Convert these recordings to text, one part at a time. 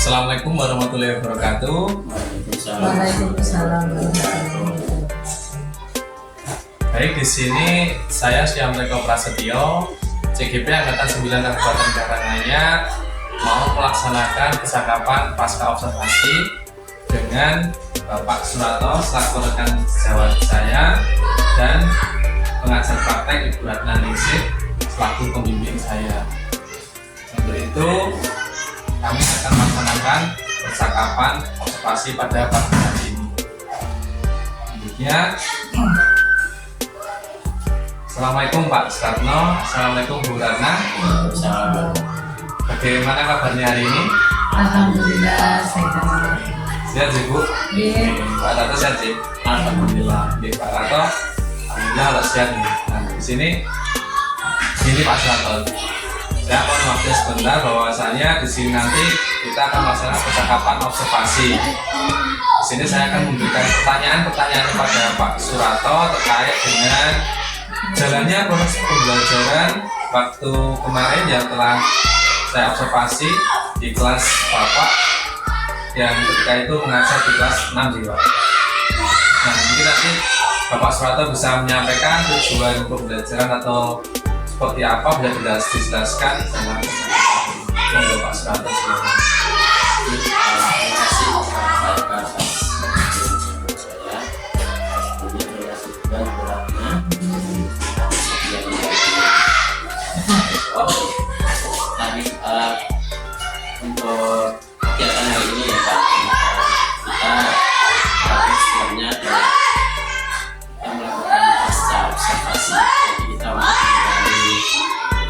Assalamualaikum warahmatullahi wabarakatuh. Waalaikumsalam warahmatullahi wabarakatuh. Baik, di sini saya Syamreko Prasetyo, CGP Angkatan 9 Kabupaten Karanganyar, mau melaksanakan kesakapan pasca observasi dengan Bapak Surato selaku rekan sejawat saya dan pengajar praktek Ibu Ratna Ningsih selaku pembimbing saya. Untuk itu kami akan melaksanakan percakapan observasi pada pagi hari ini. Selanjutnya, Assalamualaikum Pak Suratno, Assalamualaikum Bu Ratna. Bagaimana kabarnya hari ini? Alhamdulillah sehat. Sehat sih Bu? Iya. Pak Rato sehat sih? Alhamdulillah. Oke, Pak Rato, alhamdulillah harus sehat nih. Nah, di sini Pak Surato. Saya mohon waktu sebentar bahwasanya di sini nanti kita akan melaksanakan percakapan observasi. Di sini saya akan memberikan pertanyaan kepada Pak Surato terkait dengan jalannya proses pembelajaran waktu kemarin yang telah saya observasi di kelas Bapak yang ketika itu mengajar di kelas 6 di Pak. Nah, mungkin nanti Bapak Surato bisa menyampaikan tujuan pembelajaran atau seperti apa bisa dijelaskan dalam percakapan Pak Surato. Terima kasih atas saya. Terima kasih juga Bu Ratna. Tadi untuk kegiatan hari ini ya Pak, kita sebenarnya adalah kita melakukan pasca observasi. Jadi kita mengalami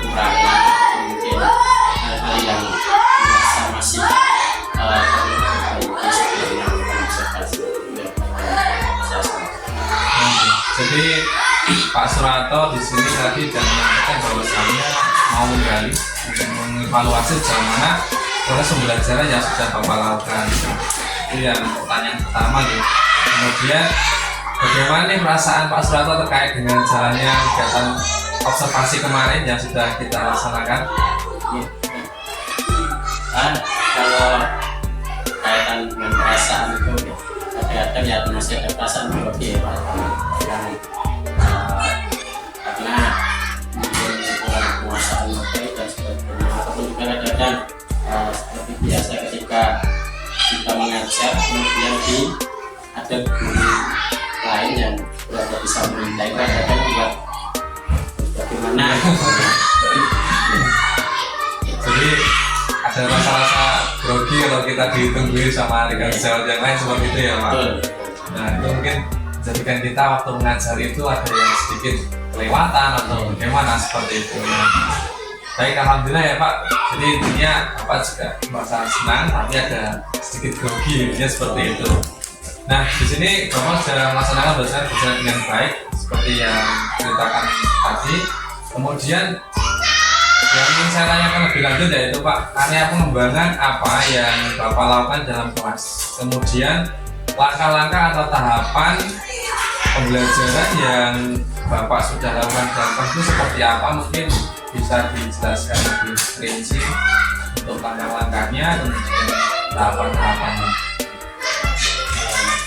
kekurangan atau mungkin hal-hal yang dirasa masih perlu diperbaiki seperti yang observasi. Jadi Pak Surato di sini tadi dan menyampaikan bahwasannya mau menggali dan mengevaluasi sejauh mana proses pembelajaran yang sudah Bapak lakukan. Itu yang pertanyaan pertama nih. Kemudian bagaimana nih perasaan Pak Surato terkait dengan jalannya kegiatan observasi kemarin yang sudah kita laksanakan? Kalau kaitan dengan perasaan itu kadang-kadang ya masih ada perasaan berlebih ya Pak, yang karena mungkin kurang penguasaan materi dan sebagainya, ataupun juga kadang-kadang seperti biasa ketika kita mengajar kemudian ada guru lain yang berada di samping kita, kadang-kadang juga bagaimana Jadi ada rasa-rasa grogi kalau kita ditungguin sama rekan sejawat yang lain seperti itu ya Pak. betul. Nah, itu mungkin menjadikan kita waktu mengajar itu ada yang sedikit kelewatan atau bagaimana seperti itu. Nah, baik, alhamdulillah ya Pak. Jadi intinya Bapak juga merasa senang, tapi ada sedikit grogi intinya seperti itu. Nah, di sini Bapak sudah melaksanakan belajar berjalan dengan baik seperti yang ceritakan tadi. Kemudian yang ingin saya tanyakan lebih lanjut yaitu Pak, area pengembangan apa yang Bapak lakukan dalam kelas? Kemudian langkah-langkah atau tahapan pembelajaran yang Bapak sudah lakukan dalam kelas itu seperti apa? Mungkin bisa dijelaskan lebih rinci untuk langkah-langkahnya dan juga tahapan-tahapannya.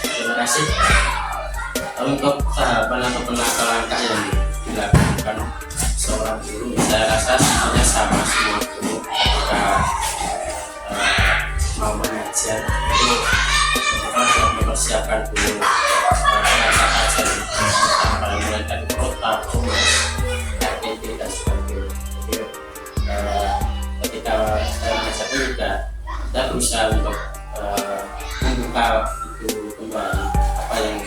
Terima kasih. Untuk tahapan atau langkah-langkah yang dilakukan seorang guru, saya rasa sebenarnya sama semua guru ketika mau mengajar itu mereka sudah mempersiapkan dulu rasa ajar mulai dari protap, RTP dan sebagainya. Jadi ketika saya mengajar itu juga kita berusaha untuk membuka itu kembali apa yang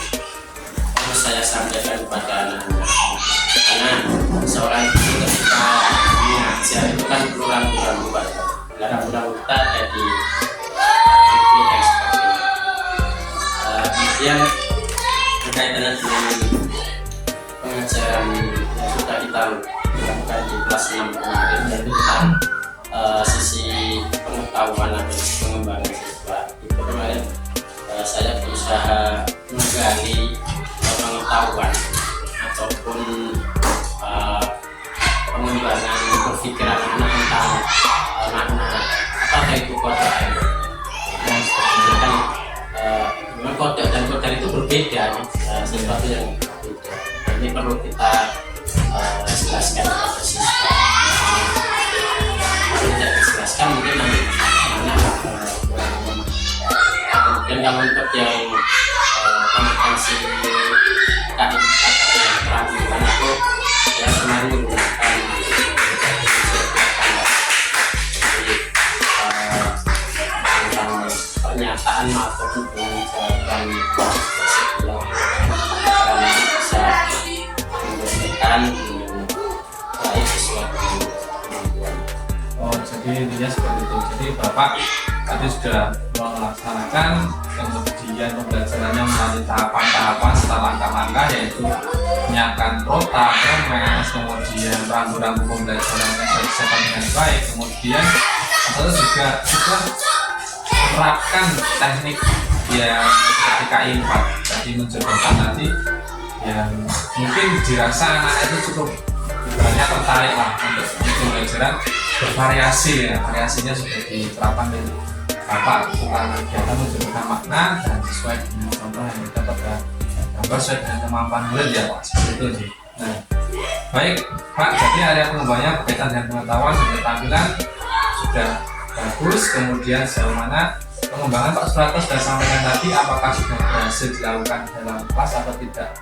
harus saya sampaikan kepada anak-anak, karena seorang guru ketika mengajar itu kan perlu rambu-rambu kita ada di RTP dan sebagainya. Kemudian berkaitan dengan pengajaran yang sudah kita lakukan di kelas 6 kemarin, yaitu tentang sisi pengetahuan atau pengembangan siswa. Itu kemarin saya berusaha menggali pengetahuan ataupun pengembangan berpikiran anak tentang makna apa itu kota. sesuatu yang berbeda. Ini perlu kita jelaskan kepada siswa. Kalau tidak dijelaskan mungkin nanti anak kemudian kalau untuk yang kompetensi KIK atau yang keterampilan itu ya kemarin menggunakan tentang pernyataan maupun dengan jawaban karena bisa memberikan dengan baik sesuai dengan kemampuan. Oh, jadi intinya seperti itu. Jadi Bapak tadi sudah melaksanakan, kemudian pembelajarannya melalui tahapan-tahapan setelah langkah-langkah, yaitu menyiapkan rota, kemes, kemudian rambu-rambu pembelajaran yang disesuaikan dengan baik, kemudian atau juga menerapkan teknik yang seperti KI4 tadi mencobakan tadi, yang mungkin dirasa anak itu cukup banyak tertarik lah untuk pembelajaran bervariasi ya, variasinya sudah diterapkan dari Bapak setelah kegiatan menunjukkan makna dan sesuai dengan contoh yang kita pada gambar sesuai dengan kemampuan murid ya Pak, seperti itu sih. Nah, baik Pak, jadi area pengembangannya berkaitan dengan pengetahuan dan keterampilan sudah bagus. Kemudian sejauh mana pengembangan Pak Suprato sudah sampaikan tadi, apakah sudah berhasil dilakukan dalam kelas atau tidak?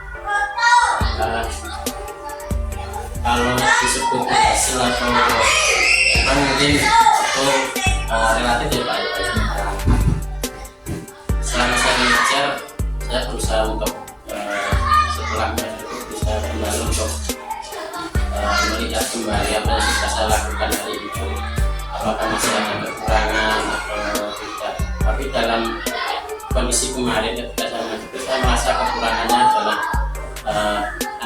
Kalau disebut hasil atau apa mungkin itu relatif ya Pak. Selama saya mengajar, saya berusaha untuk setelahnya itu bisa kembali untuk melihat kembali apa yang sudah saya lakukan hari itu, apakah masih ada kekurangan atau tidak. Tapi dalam kondisi kemarin ketika saya mengajar itu, saya merasa kekurangannya adalah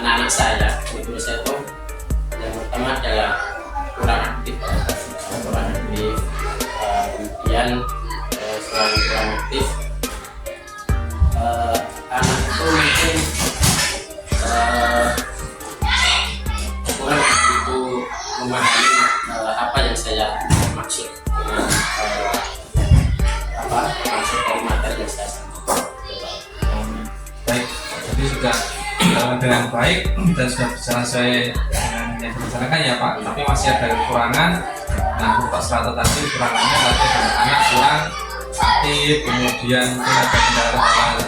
anak-anak saya. Itu saya tuh yang pertama adalah kurang aktif, kemudian selain kurang aktif, anak itu mungkin kurang begitu memahami apa yang saya maksud dengan maksud dari materi yang saya sampaikan. Baik, jadi sudah dengan baik dan sudah berjalan sesuai dengan yang direncanakan ya Pak, tapi masih ada kekurangan. Nah, Pak Suprato tadi kekurangannya tadi adalah anak kurang aktif, kemudian mungkin ada kendala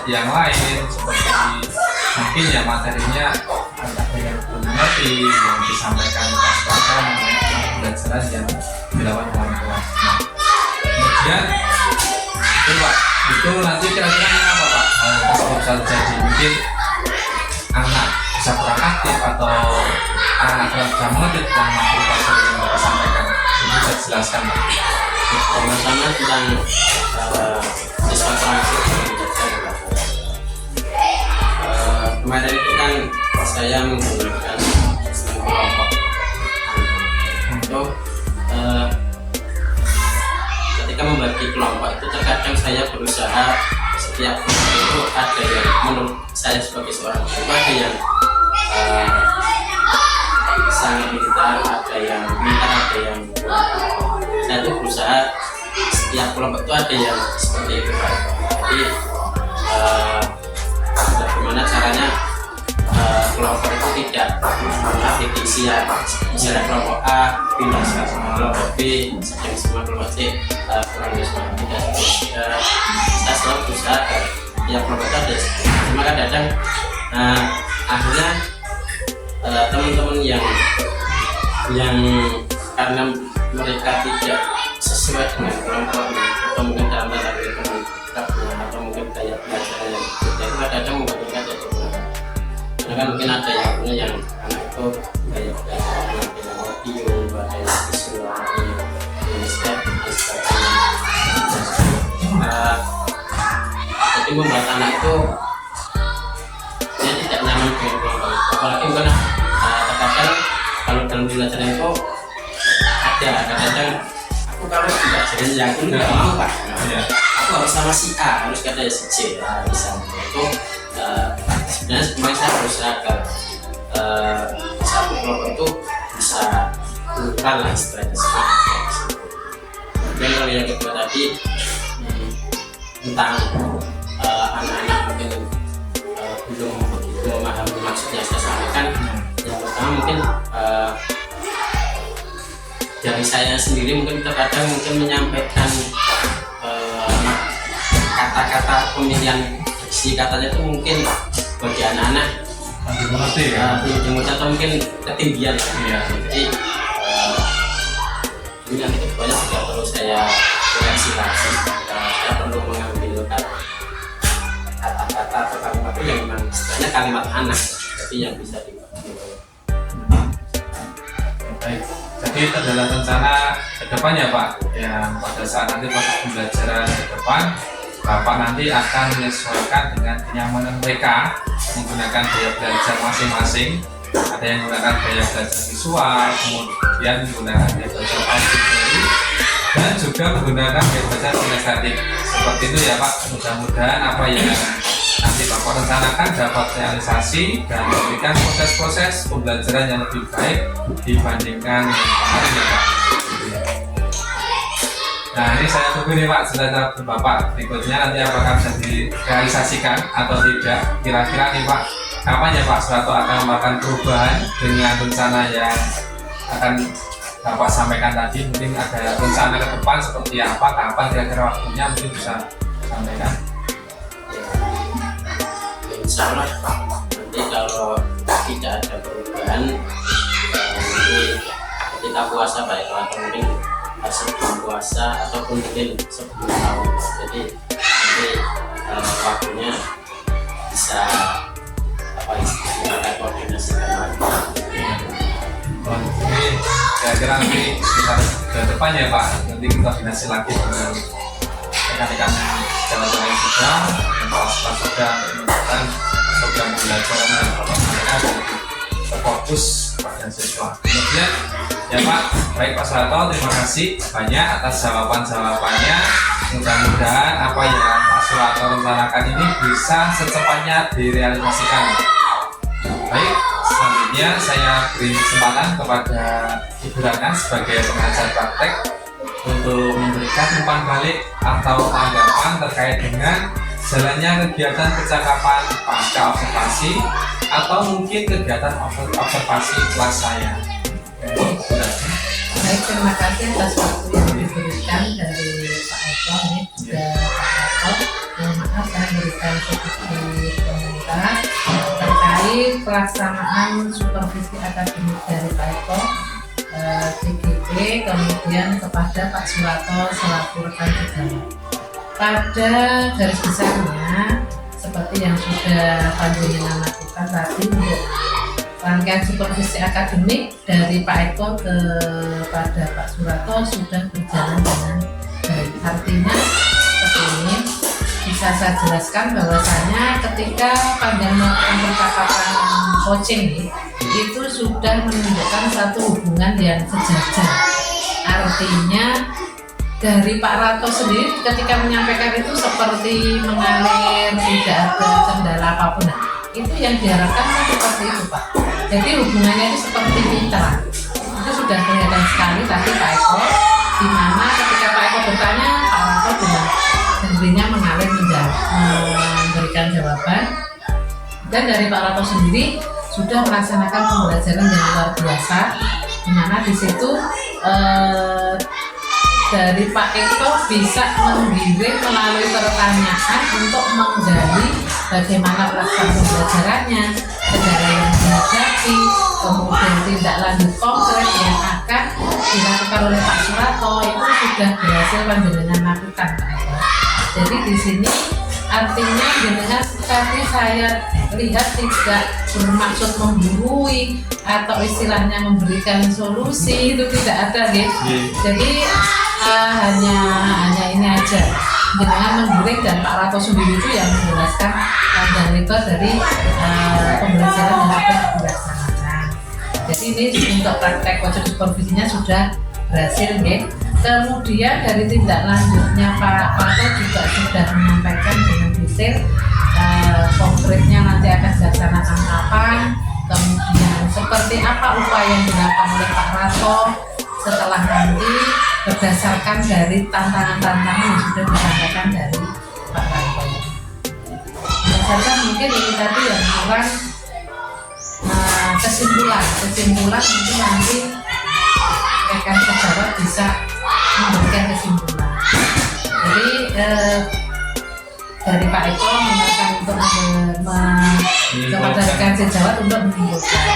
yang lain seperti mungkin ya materinya ada yang belum mengerti yang disampaikan Pak Suprato mengenai pembelajaran yang dilakukan dalam kelas. Nah, kemudian itu Pak, itu nanti kira-kira apa Pak? Bisa terjadi mungkin anak bisa kurang aktif atau anak kurang bisa mengerti tentang materi pelajaran yang Bapak sampaikan. Ini bisa dijelaskan Pak. Pertama tentang siswa kurang aktif kemarin itu kan saya menggunakan sistem kelompok. Itu ketika membagi kelompok itu terkadang saya berusaha setiap kelompok itu ada yang menurut saya sebagai seorang guru ada yang sangat pintar, ada yang pintar, ada yang kurang. Saya itu berusaha setiap kelompok itu ada yang seperti itu. Jadi bagaimana caranya kelompok itu tidak diisi ya, misalnya kelompok A pindah sama kelompok B, sedang semua kelompok C kurang dari semua tidak seperti saya selalu berusaha ya kelompok itu ada. Cuma kadang akhirnya teman-teman yang karena mereka tidak sesuai dengan kelompoknya atau mungkin dalam tanda kutip atau mungkin gaya belajar yang berbeda itu kadang membuat mereka jadi kurang. Karena kan mungkin ada yang punya yang anak itu gaya belajar dengan audio, ada yang visual, ada yang step dan sebagainya. Jadi membuat anak itu dia tidak nyaman dengan kelompok itu. Apalagi mungkin terkadang kalau dalam pembelajaran itu ada kadang aku kalau pembelajaran yang aku nggak mau Pak, aku harus sama si A, harus kata si C, misalnya itu sebenarnya kemarin saya berusaha agar satu kelompok itu bisa bukan lah istilahnya seperti itu. Dan kalau yang kedua tadi tentang anak-anak mungkin belum maksudnya saya sampaikan yang pertama mungkin dari saya sendiri mungkin terkadang mungkin menyampaikan kata-kata pemilihan si katanya itu mungkin bagi anak-anak mengerti ya. belum atau mungkin ketinggian Iya. jadi ini nanti kedepannya juga perlu saya koreksi lagi. Saya perlu mengambil kata-kata atau kalimat itu yang memang sebenarnya kalimat anak tapi yang bisa dipakai. Baik, jadi itu adalah rencana ke depan ya Pak, yang pada saat nanti proses pembelajaran ke depan Bapak nanti akan menyesuaikan dengan kenyamanan mereka menggunakan gaya belajar masing-masing. Ada yang menggunakan gaya belajar visual, kemudian menggunakan gaya belajar auditory, dan juga menggunakan gaya belajar kinestetik. Seperti itu ya Pak, mudah-mudahan apa yang nanti Bapak rencanakan dapat realisasi dan memberikan proses-proses pembelajaran yang lebih baik dibandingkan yang kemarin ya Pak. Nah ini saya tunggu nih Pak cerita Bapak berikutnya nanti apakah bisa direalisasikan atau tidak. Kira-kira nih Pak, kapan ya Pak Surato akan melakukan perubahan dengan rencana yang akan Bapak sampaikan tadi? Mungkin ada rencana ke depan seperti apa, kapan kira-kira waktunya mungkin bisa sampaikan. Insya Allah nanti kalau tidak ada perubahan nanti kita puasa baik atau mungkin sebelum puasa ataupun mungkin sebelum tahun, jadi nanti waktunya bisa apa istilahnya kita koordinasikan lagi. Jadi kira-kira nanti sekitar ke depan ya Pak, nanti kita koordinasi lagi dengan rekan-rekan jalan-jalan yang sudah, yang kelas sudah menunjukkan program pembelajaran yang Bapak sampaikan lebih terfokus pada siswa. Kemudian ya Pak, baik Pak Surato, terima kasih banyak atas jawaban-jawabannya. Mudah-mudahan apa yang Pak Surato rencanakan ini bisa secepatnya direalisasikan. Baik, selanjutnya saya beri kesempatan kepada Ibu Ratna sebagai pengajar praktek untuk memberikan umpan balik atau tanggapan terkait dengan jalannya kegiatan percakapan pasca observasi atau mungkin kegiatan observasi kelas saya. Baik, terima kasih atas waktu yang diberikan dari Pak Eko. Ini juga Pak Eko. Maaf saya berikan sedikit komentar terkait pelaksanaan supervisi akademik dari Pak Eko, CGP, kemudian kepada Pak Surato selaku rekan sejawat. Pada garis besarnya seperti yang sudah panjenengan lakukan tadi untuk rangkaian supervisi akademik dari Pak Eko kepada Pak Surato sudah berjalan dengan baik. Artinya seperti ini, bisa saya jelaskan bahwasanya ketika panjang melakukan percakapan coaching itu sudah menunjukkan satu hubungan yang sejajar. Artinya dari Pak Rato sendiri ketika menyampaikan itu seperti mengalir, tidak ada kendala apapun. Nah, itu yang diharapkan kan seperti itu Pak. Jadi hubungannya itu seperti mitra. Itu sudah kelihatan sekali tadi Pak Eko, di mana ketika Pak Eko bertanya, Pak Rato dengan sendirinya mengalir memberikan jawaban. Dan dari Pak Rato sendiri sudah melaksanakan pembelajaran yang luar biasa, di mana di situ dari Pak Eko bisa menggiring melalui pertanyaan untuk menggali bagaimana pelaksanaan pembelajarannya, kendala yang dihadapi, kemudian tindak lanjut konkret yang akan dilakukan oleh Pak Surato itu sudah berhasil panjenengan lakukan Pak Eko. Jadi di sini artinya jenengan tadi saya lihat tidak bermaksud menggurui atau istilahnya memberikan solusi, itu tidak ada gitu. Jadi hanya ini aja jenengan menggiring dan Pak Rato sendiri itu yang menjelaskan panjang lebar dari pembelajaran yang akan dilaksanakan. Jadi ini untuk praktek coaching supervisinya sudah berhasil ya. Kemudian dari tindak lanjutnya Pak Rato juga sudah menyampaikan dengan detail konkretnya nanti akan dilaksanakan kapan, kemudian seperti apa upaya yang dilakukan oleh Pak Rato setelah nanti berdasarkan dari tantangan-tantangan yang sudah disampaikan dari Pak Rato. Berdasarkan mungkin ini tadi yang kurang kesimpulan itu nanti rekan sejawat bisa memberikan kesimpulan. Jadi dari Pak Eko mengatakan untuk kepada rekan sejawat untuk menyimpulkan.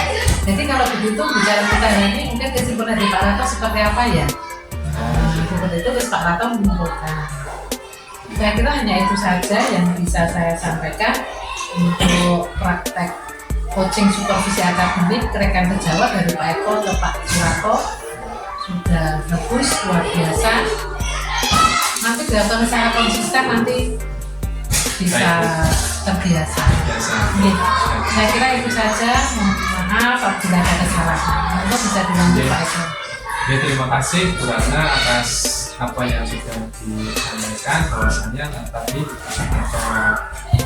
Jadi kalau begitu bicara kita hari ini mungkin kesimpulan dari Pak Rato seperti apa ya? Seperti itu terus Pak Rato menyimpulkan. Saya kira hanya itu saja yang bisa saya sampaikan untuk praktek coaching supervisi akademik rekan sejawat dari Pak Eko ke Pak Surato. Sudah bagus, luar biasa. Nanti dilakukan secara konsisten nanti bisa terbiasa. Saya kira itu saja. Maaf apabila ada kesalahan. Monggo bisa dilanjut Pak Eko. Ya, terima kasih Bu Ratna atas apa yang sudah disampaikan, bahwasanya tadi ada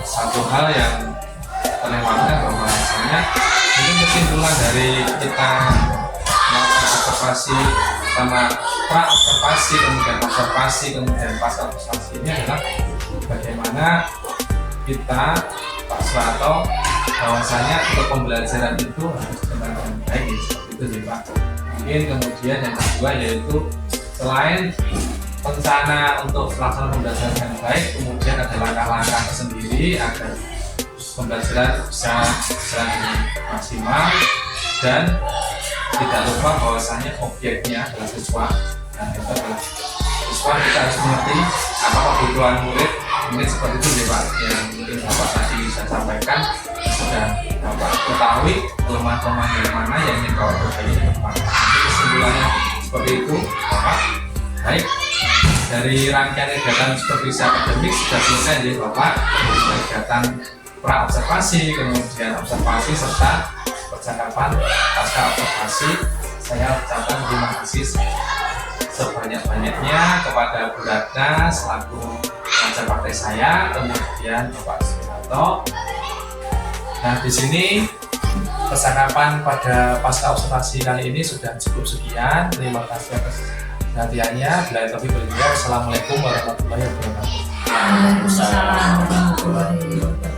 satu hal yang terlewatkan, bahwasanya mungkin kesimpulan dari kita melakukan observasi sama pra observasi, kemudian observasi, kemudian pasca observasi ini adalah bagaimana kita Pak Surato bahwasanya untuk pembelajaran itu harus dengan baik, seperti itu sih Pak. Mungkin kemudian yang kedua yaitu selain rencana untuk pelaksanaan pembelajaran yang baik, kemudian ada langkah-langkah tersendiri agar pembelajaran bisa berjalan dengan maksimal, dan tidak lupa bahwasanya objeknya adalah siswa. Nah, itu adalah siswa, kita harus mengerti apa kebutuhan murid. Mungkin seperti itu ya Pak, yang mungkin Bapak tadi saya sampaikan, sudah Bapak ketahui kelemahan-kelemahan yang mana yang ingin Bapak perbaiki ke depan. Jadi kesimpulannya seperti itu Bapak. Baik, dari rangkaian kegiatan supervisi akademik sudah selesai ya Bapak. Kegiatan pra observasi, kemudian observasi serta percakapan pasca observasi. Saya ucapkan terima kasih sebanyak-banyaknya kepada Bu Ratna selaku pengajar praktek saya, kemudian Bapak Surato. Nah, di sini percakapan pada pasca observasi kali ini sudah cukup sekian. Terima kasih atas perhatiannya. Bila taufiq wal hidayah. Wassalamualaikum warahmatullahi wabarakatuh. Waalaikumsalam warahmatullahi wabarakatuh.